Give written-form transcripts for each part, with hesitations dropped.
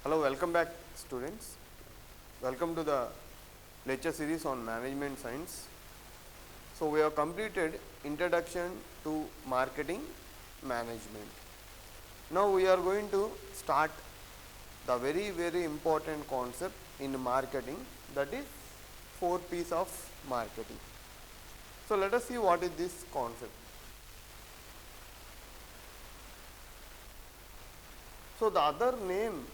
Hello, welcome back students. Welcome to the lecture series on management science. So, we have completed introduction to marketing management. Now, we are going to start the very important concept in marketing, that is 4 P's of marketing. So, let us see what is this concept. So, the other name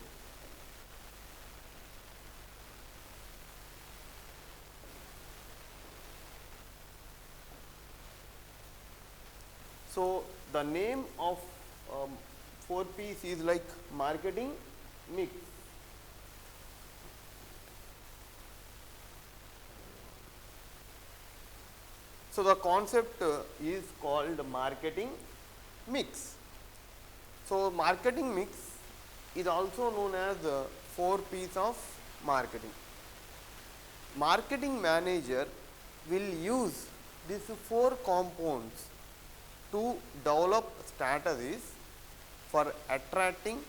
the name of 4 P's is like marketing mix. So, the concept is called marketing mix. So, marketing mix is also known as 4 P's of marketing. Marketing manager will use these 4 compounds to develop strategies for attracting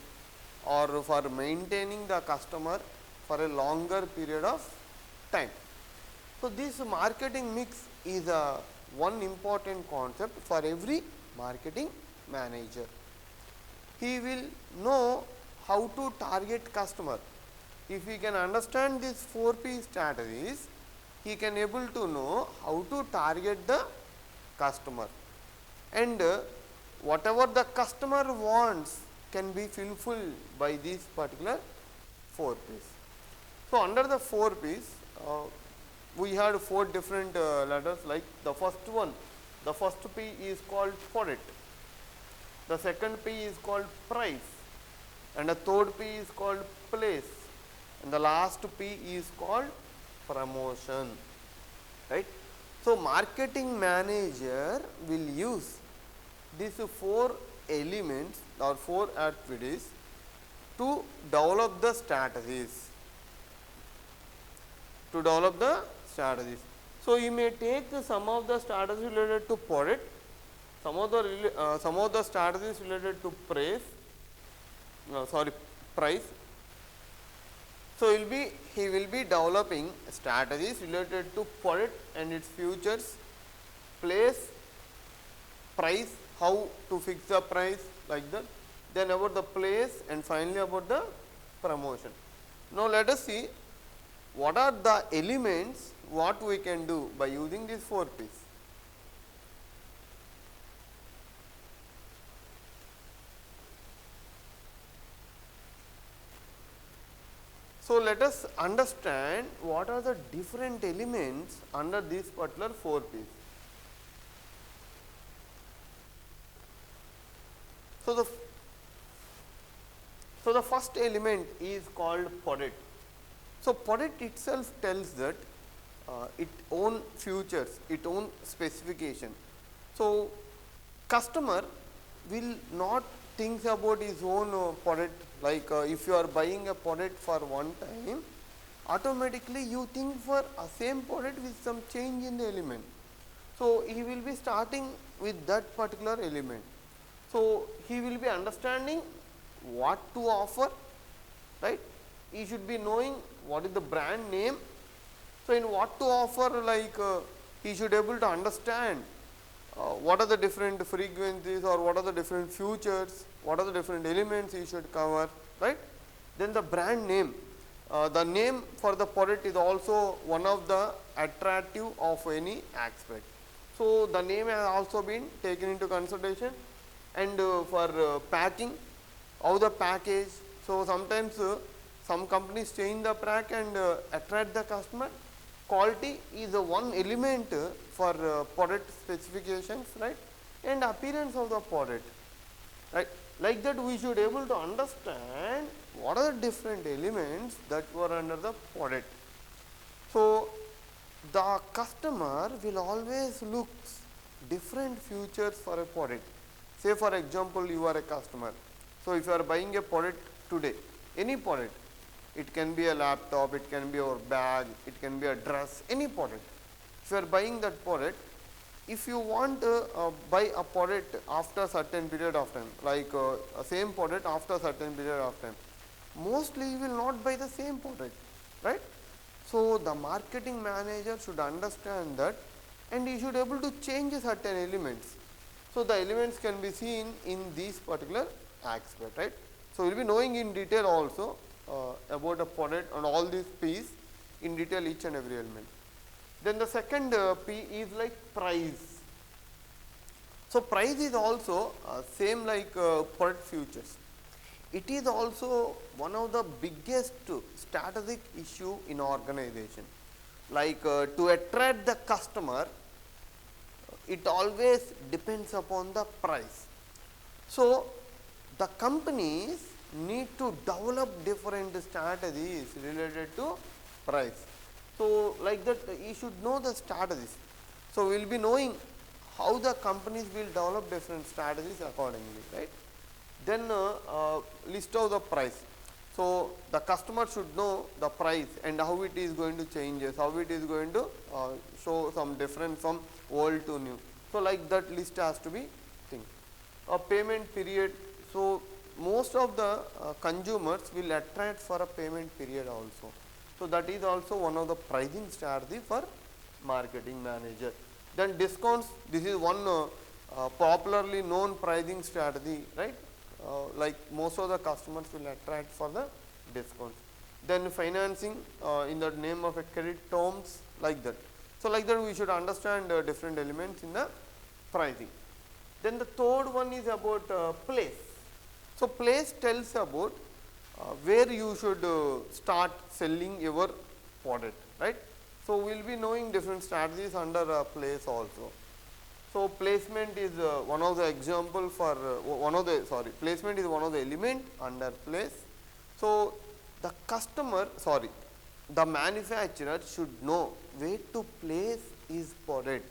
or for maintaining the customer for a longer period of time. So, this marketing mix is one important concept for every marketing manager. He will know how to target customer. If he can understand these 4 P strategies, he can able to know how to target the customer, and whatever the customer wants can be fulfilled by these particular 4 P's. So, under the 4 P's, we had 4 different letters, like the first one, the first P is called product, the second P is called price, and the third P is called place, and the last P is called promotion, right. So, marketing manager will use these 4 elements or 4 activities to develop the strategies. So, you may take some of the strategies related to product, some of the strategies related to price. So, he will be developing strategies related to product and its futures, place, price, how to fix the price, like that, then about the place, and finally about the promotion. Now, let us see what are the elements what we can do by using these 4 P's. So, let us understand what are the different elements under these particular 4 P's. So, the first element is called product. So, product itself tells that it own features, it own specification. So, customer will not think about his own product, like if you are buying a product for one time, automatically you think for a same product with some change in the element. So, he will be starting with that particular element. So, he will be understanding what to offer, right. He should be knowing what is the brand name. So, in what to offer, like he should able to understand what are the different frequencies or what are the different features, what are the different elements he should cover, right. Then the brand name, the name for the product is also one of the attractive of any aspect. So, the name has also been taken into consideration, and for packing, how the package. So, sometimes some companies change the pack and attract the customer. Quality is one element for product specifications, right, and appearance of the product, right. Like that, we should able to understand what are the different elements that were under the product. So, the customer will always look different features for a product. Say for example, you are a customer. So, if you are buying a product today, any product, it can be a laptop, it can be your bag, it can be a dress, any product. If you are buying that product, if you want to buy a product after a certain period of time, like same product after a certain period of time, mostly he will not buy the same product, right? So the marketing manager should understand that, and he should able to change certain elements. So the elements can be seen in these particular aspect, right? So we will be knowing in detail also about a product and all these P's in detail, each and every element. Then the second P is like price. So price is also same like product futures. It is also one of the biggest strategic issue in organization. Like to attract the customer, it always depends upon the price. So the companies need to develop different strategies related to price. So like that, you should know the strategies. So we will be knowing how the companies will develop different strategies accordingly, right? Then list out the price. So the customer should know the price and how it is going to change, how it is going to show some difference from old to new. So like that list has to be thing. A payment period. So most of the consumers will attract for a payment period also. So that is also one of the pricing strategy for marketing manager. Then discounts. This is one popularly known pricing strategy, right? Like most of the customers will attract for the discounts. Then financing in the name of a credit terms, like that. So like that we should understand different elements in the pricing. Then the third one is about place. So place tells about where you should start selling your product, right? So we will be knowing different strategies under place also. So placement is one of the example for placement is one of the element under place. So the the manufacturer should know where to place his product,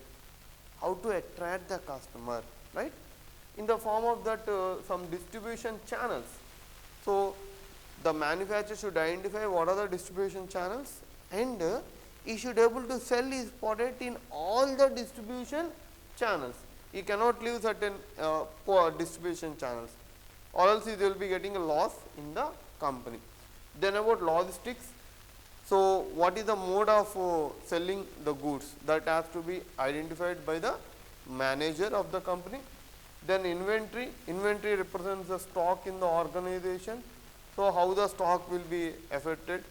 how to attract the customer, right? In the form of that some distribution channels. So the manufacturer should identify what are the distribution channels, and he should able to sell his product in all the distribution channels. He cannot leave certain poor distribution channels, or else he will be getting a loss in the company. Then about logistics. So what is the mode of selling the goods, that has to be identified by the manager of the company. Then inventory. Inventory represents the stock in the organization. So how the stock will be affected,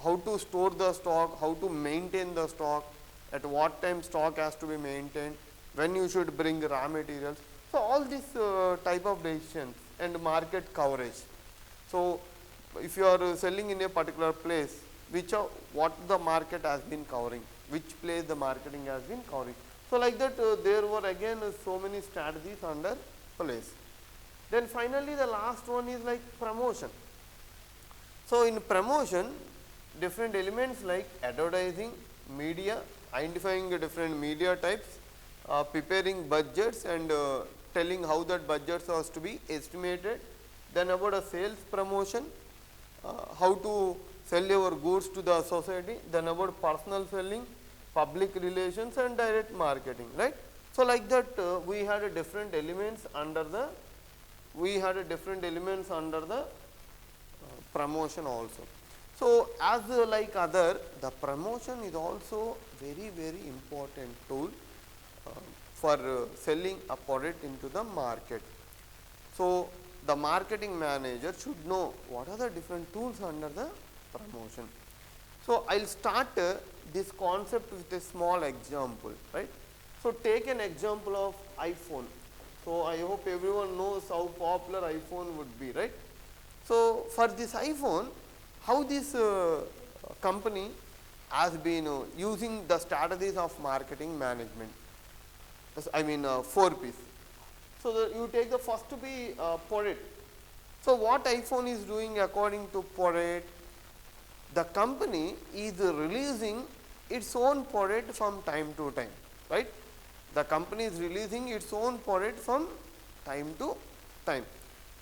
how to store the stock, how to maintain the stock, at what time stock has to be maintained, when you should bring raw materials. So all these type of decisions, and market coverage. So if you are selling in a particular place, what the market has been covering, which place the marketing has been covering. So like that there were again so many strategies under place. Then finally the last one is like promotion. So in promotion, different elements like advertising, media, identifying the different media types, preparing budgets and telling how that budgets has to be estimated. Then about a sales promotion, how to sell your goods to the society. Then about personal selling, public relations and direct marketing, right? So like that we had a different elements under the promotion also. So as like other, the promotion is also very important tool for selling a product into the market. So the marketing manager should know what are the different tools under the promotion. So I will start this concept with a small example, right? So take an example of iPhone. So I hope everyone knows how popular iPhone would be, right? So for this iPhone, how this company has been using the strategies of marketing management. I mean 4 P's. So you take the first to be product. So what iPhone is doing according to product, the company is releasing its own product from time to time, right? The company is releasing its own product from time to time.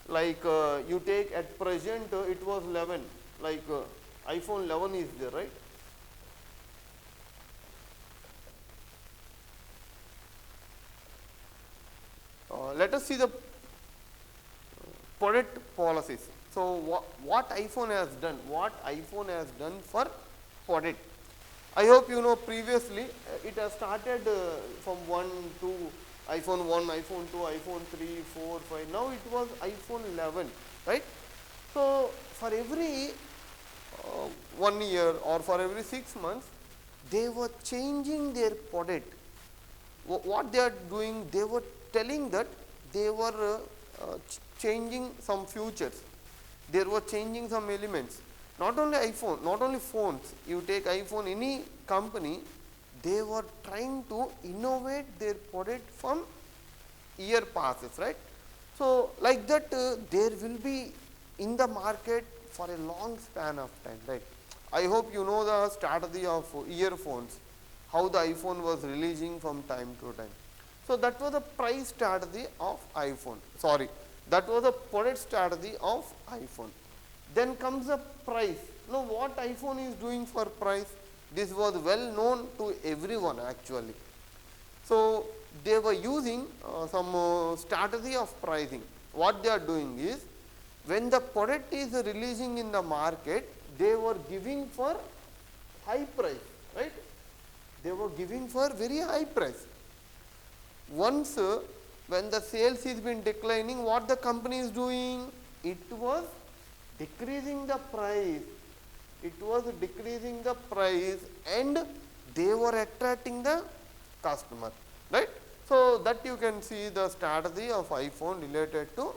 Like you take at present it was 11, like iPhone 11 is there, right? Let us see the product policies. So, what iPhone has done? What iPhone has done for Podet? I hope you know previously it has started from 1 to iPhone 1, iPhone 2, iPhone 3, 4, 5. Now it was iPhone 11, right? So, for every 1 year or for every 6 months, they were changing their product. What they are doing, they were telling that they were changing some features, they were changing some elements. Not only iPhone, not only phones, you take iPhone, any company, they were trying to innovate their product from year passes, right. So, like that there will be in the market for a long span of time, right. I hope you know the strategy of earphones, how the iPhone was releasing from time to time. So, that was the price strategy of iPhone, sorry, that was the product strategy of iPhone. Then comes the price. Now, what iPhone is doing for price? This was well known to everyone actually. So, they were using some strategy of pricing. What they are doing is, when the product is releasing in the market, they were giving for high price, right. They were giving for very high price. Once when the sales is been declining, what the company is doing? It was decreasing the price. It was decreasing the price and they were attracting the customer, right. So, that you can see the strategy of iPhone related to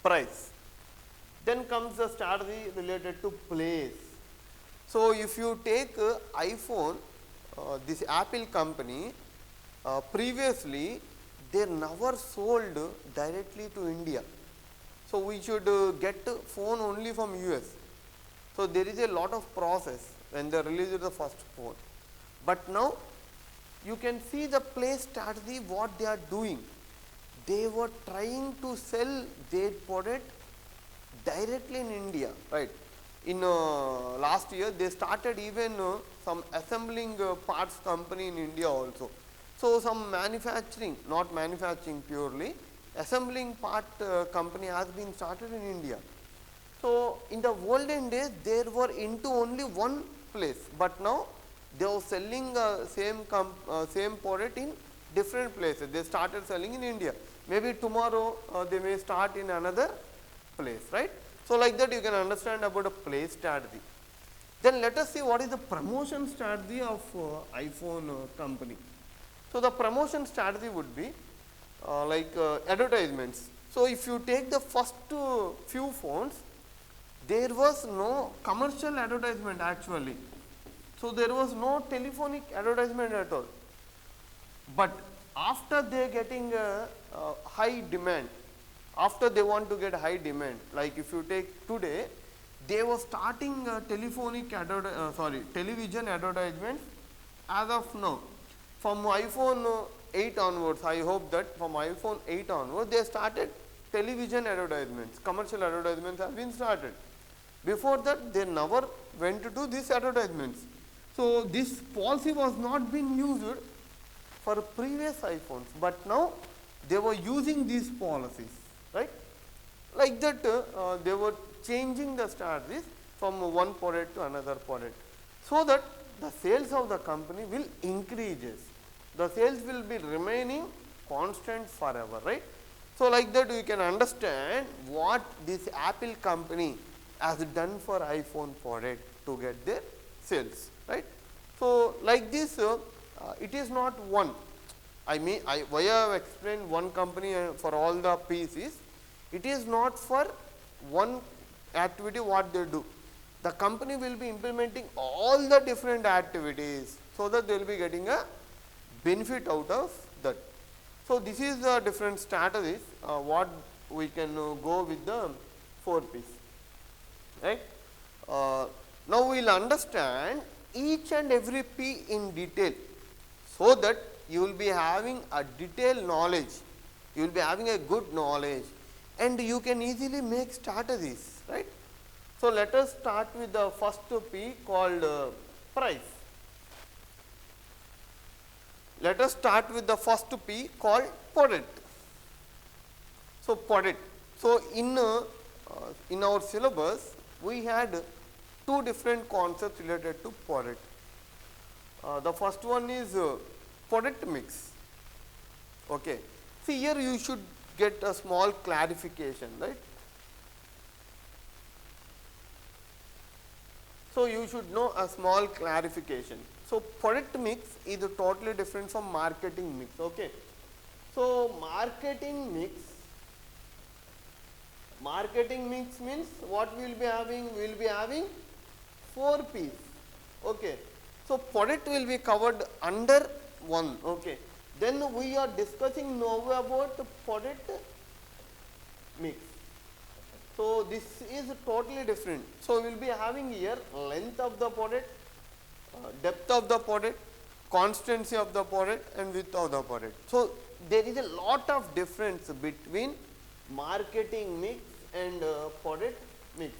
price. Then comes the strategy related to place. So, if you take iPhone, this Apple company, previously they never sold directly to India. So, we should get phone only from US. So, there is a lot of process when they release the first phone. But now, you can see the place strategy what they are doing. They were trying to sell their product directly in India, right. In last year, they started even some assembling parts company in India also. So, some manufacturing, not manufacturing purely, assembling part company has been started in India. So, in the olden days, they were into only one place, but now they are selling same product in different places. They started selling in India. Maybe tomorrow they may start in another place, right. So, like that you can understand about a place strategy. Then let us see what is the promotion strategy of iPhone company. So, the promotion strategy would be advertisements. So, if you take the first few phones, there was no commercial advertisement actually. So, there was no telephonic advertisement at all. But after they are getting high demand, after they want to get high demand, like if you take today, they were starting television advertisements as of now. From iPhone 8 onwards, I hope that from iPhone 8 onwards, they started television advertisements, commercial advertisements have been started. Before that, they never went to do these advertisements. So, this policy was not being used for previous iPhones, but now they were using these policies, right. Like that they were changing the strategies from one product to another product, so that the sales of the company will increases, the sales will be remaining constant forever, right. So, like that you can understand what this Apple company has done for iPhone product to get their sales, right. So, like this it is not one, why I have explained one company for all the PCs, it is not for one activity what they do. The company will be implementing all the different activities, so that they will be getting a benefit out of that. So, this is the different strategies what we can go with the 4 P's, right. Now, we will understand each and every P in detail, so that you will be having a detailed knowledge, you will be having a good knowledge and you can easily make strategies, right. So, let us start with the first P called price. Let us start with the first P called product. So, product. So, in in our syllabus we had two different concepts related to product. The first one is product mix. Okay. See, here you should get a small clarification, right. So, you should know a small clarification. So, product mix is totally different from marketing mix. Okay. So, marketing mix means what we will be having? We will be having 4 P's. Okay. So, product will be covered under one. Okay. Then we are discussing now about product mix. So, this is totally different. So, we will be having here length of the product, depth of the product, constancy of the product and width of the product. So, there is a lot of difference between marketing mix and product mix.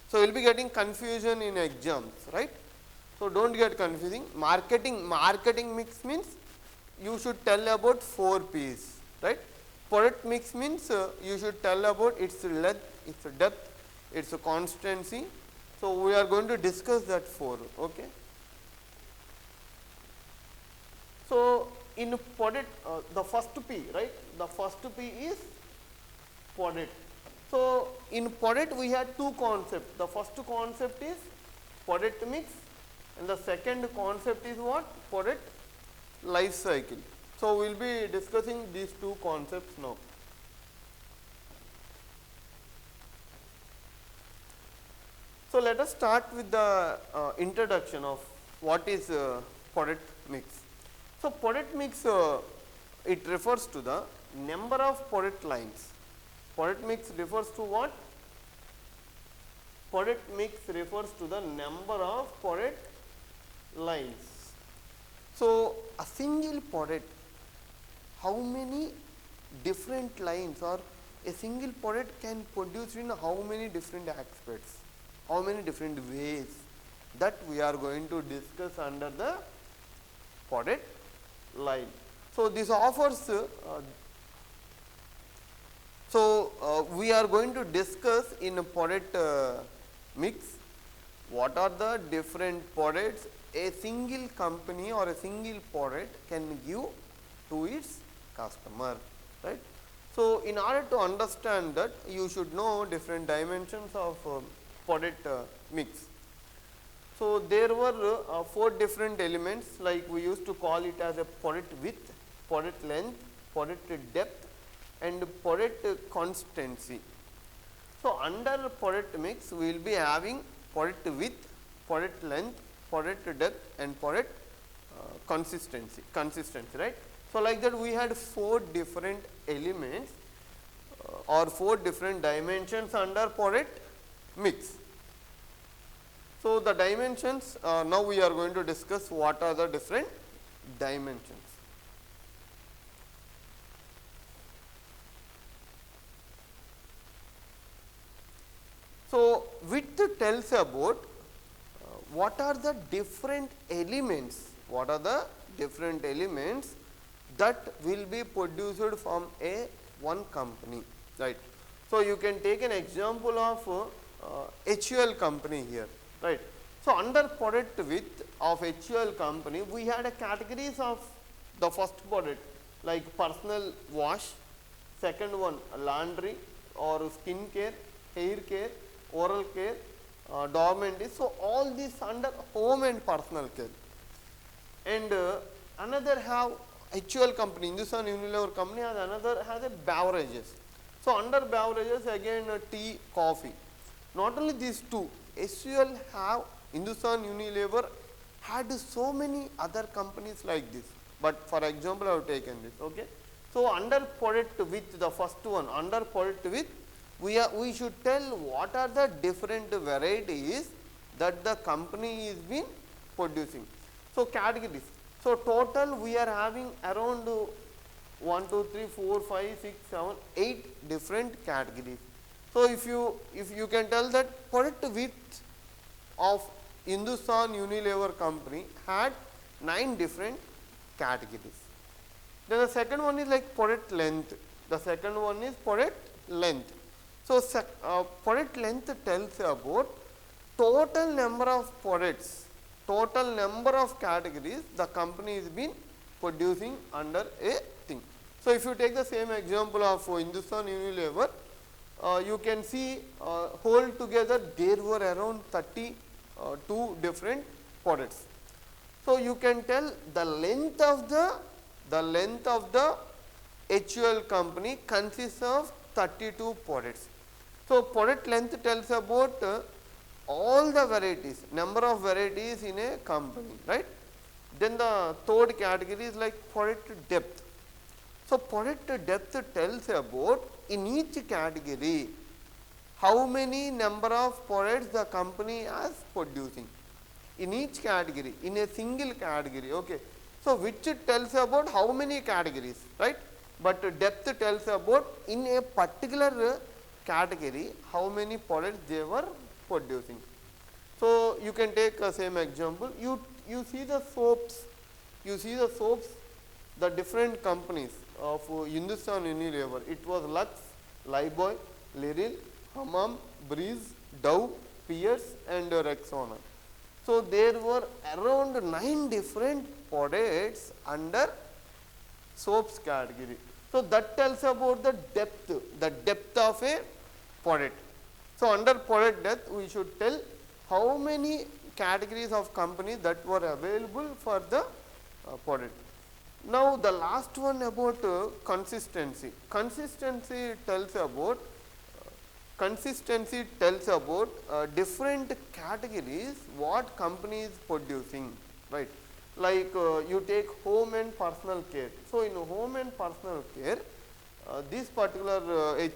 So, you will be getting confusion in exams, right. So, do not get confusing. Marketing mix means you should tell about 4 P's, right. Product mix means you should tell about its length, its depth, its constancy. So, we are going to discuss that 4. Okay. So, in product the first P, right, the first P is product. So, in product we had two concepts. The first concept is product mix and the second concept is what? Product life cycle. So, we will be discussing these two concepts now. So, let us start with the introduction of what is product mix. So, product mix it refers to the number of product lines. Product mix refers to what? Product mix refers to the number of product lines. So, a single product, how many different lines or a single product can produce in how many different aspects, how many different ways, that we are going to discuss under the product line. So, this offers we are going to discuss in a product mix what are the different products a single company or a single product can give to its customer, right. So, in order to understand that, you should know different dimensions of product mix. So, there were 4 different elements, like we used to call it as a product width, product length, product depth and product constancy. So, under product mix we will be having product width, product length, product depth and product consistency, right. So, like that we had 4 different elements or 4 different dimensions under product mix. So, the dimensions now we are going to discuss what are the different dimensions. So, width tells about what are the different elements, that will be produced from one company, right. So, you can take an example of HUL company here, right. So, under product width of HUL company, we had a categories of the first product like personal wash, second one laundry or skin care, hair care, oral care, dormant. So, all these under home and personal care. And another have HUL company, Hindustan Unilever company has another has a beverages. So, under beverages again tea, coffee. Not only these two, HUL have Hindustan Unilever had so many other companies like this, but for example, I have taken this. Okay. So, under product width, the first one under product width, we should tell what are the different varieties that the company is been producing. So, categories. So, total we are having around 1, 2, 3, 4, 5, 6, 7, 8 different categories. So, if you can tell that product width of Hindustan Unilever company had 9 different categories. Then the second one is like product length. The second one is product length. So, product length tells about total number of products, total number of categories the company is been producing under a thing. So, if you take the same example of Hindustan Unilever, you can see whole together there were around 32 different products. So, you can tell the length of the HUL company consists of 32 products. So, product length tells about all the varieties, number of varieties in a company, right. Then the third category is like product depth. So, product depth tells about in each category how many number of products the company is producing in each category, in a single category. Okay. So, which tells about how many categories, right, but depth tells about in a particular category how many products they were producing. So, you can take a same example, you see the soaps, the different companies of Hindustan Unilever, it was Lux, Lifebuoy, Liril, Hammam, Breeze, Dove, Pierce and Rexona. So, there were around 9 different products under soaps category. So, that tells about the depth of a product. So, under product depth we should tell how many categories of companies that were available for the product. Now, the last one about consistency. Consistency tells about different categories what company is producing, right. Like you take home and personal care. So, in home and personal care, this particular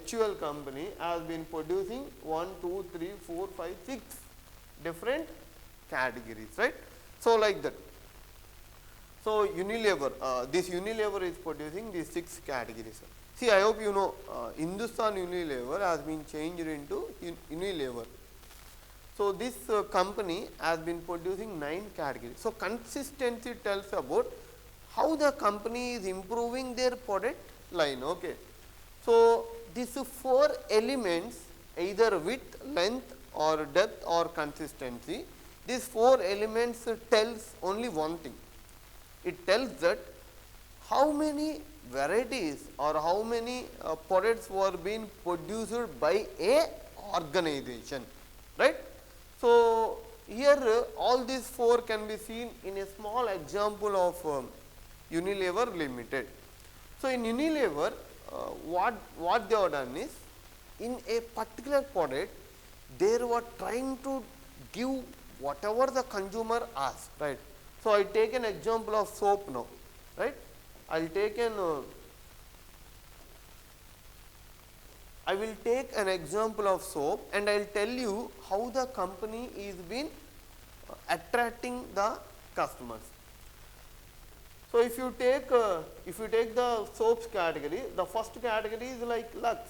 HUL company has been producing 1, 2, 3, 4, 5, 6 different categories, right. So, like that. So, Unilever, this Unilever is producing these 6 categories. See, I hope you know Hindustan Unilever has been changed into Unilever. So, this company has been producing 9 categories. So, consistency tells about how the company is improving their product line. Okay. So, these 4 elements, either width, length or depth or consistency, these 4 elements tells only one thing. It tells that how many varieties or how many products were being produced by a organization, right. So, here all these 4 can be seen in a small example of Unilever Limited. So, in Unilever what they have done is, in a particular product they were trying to give whatever the consumer asks, right. So, I take an example of soap now, right. I will take an example of soap and I will tell you how the company is been attracting the customers. So, if you take the soaps category, the first category is like Lux.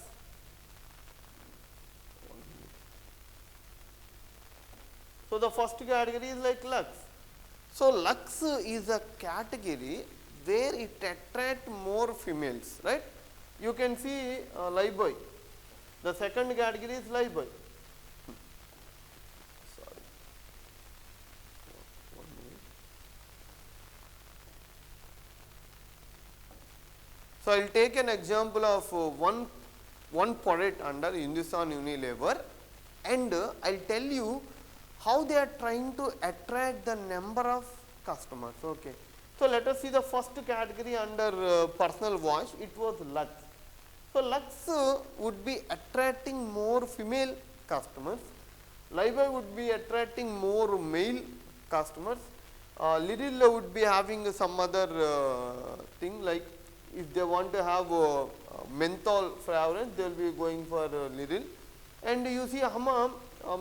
So, the first category is like Lux. So, Lux is a category where it attracts more females, right. You can see Lifebuoy. The second category is Lifebuoy. Sorry. So, I will take an example of one product under Hindustan Unilever and I will tell you how they are trying to attract the number of customers. Okay. So, let us see the first category under personal wash, it was Lux. So, Lux would be attracting more female customers, Lifebuoy would be attracting more male customers, Liril would be having some other thing, like if they want to have menthol fragrance, they will be going for Liril. And you see Hammam,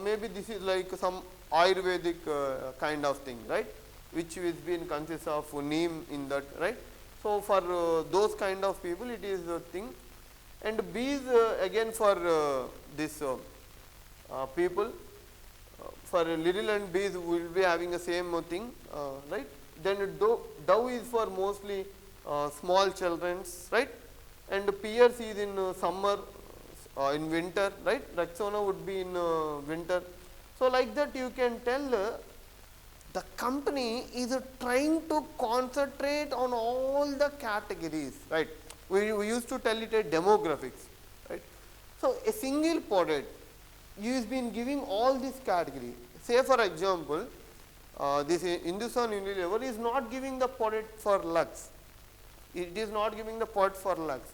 maybe this is like some Ayurvedic kind of thing, right, which is been consists of neem in that, right. So, for those kind of people it is a thing, and bees again for this people, for Liril and bees will be having the same thing, right. Then Dove is for mostly small children, right, and Pierce is in summer in winter, right? Rexona would be in winter. So, like that you can tell the company is trying to concentrate on all the categories, right. We used to tell it a demographics, right. So, a single product is been giving all these categories. Say for example, this Hindustan Unilever is not giving the product for Lux, it is not giving the product for Lux.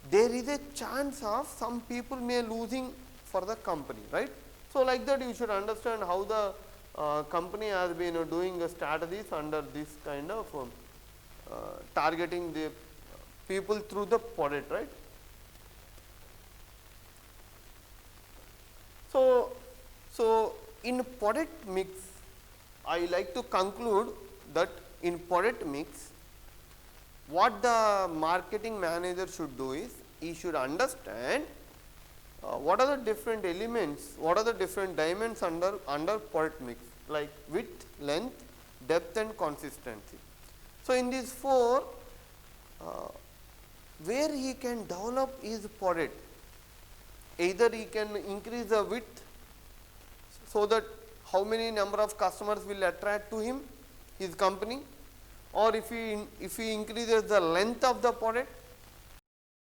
There is a chance of some people may losing for the company, right. So, like that you should understand how the company has been doing the strategies under this kind of targeting the people through the product, right. So, in product mix, I like to conclude that in product mix, what the marketing manager should do is, he should understand what are the different elements, what are the different dimensions under product mix, like width, length, depth and consistency. So, in these four, where he can develop his product, either he can increase the width, so that how many number of customers will attract to him, his company, or if he increases the length of the product,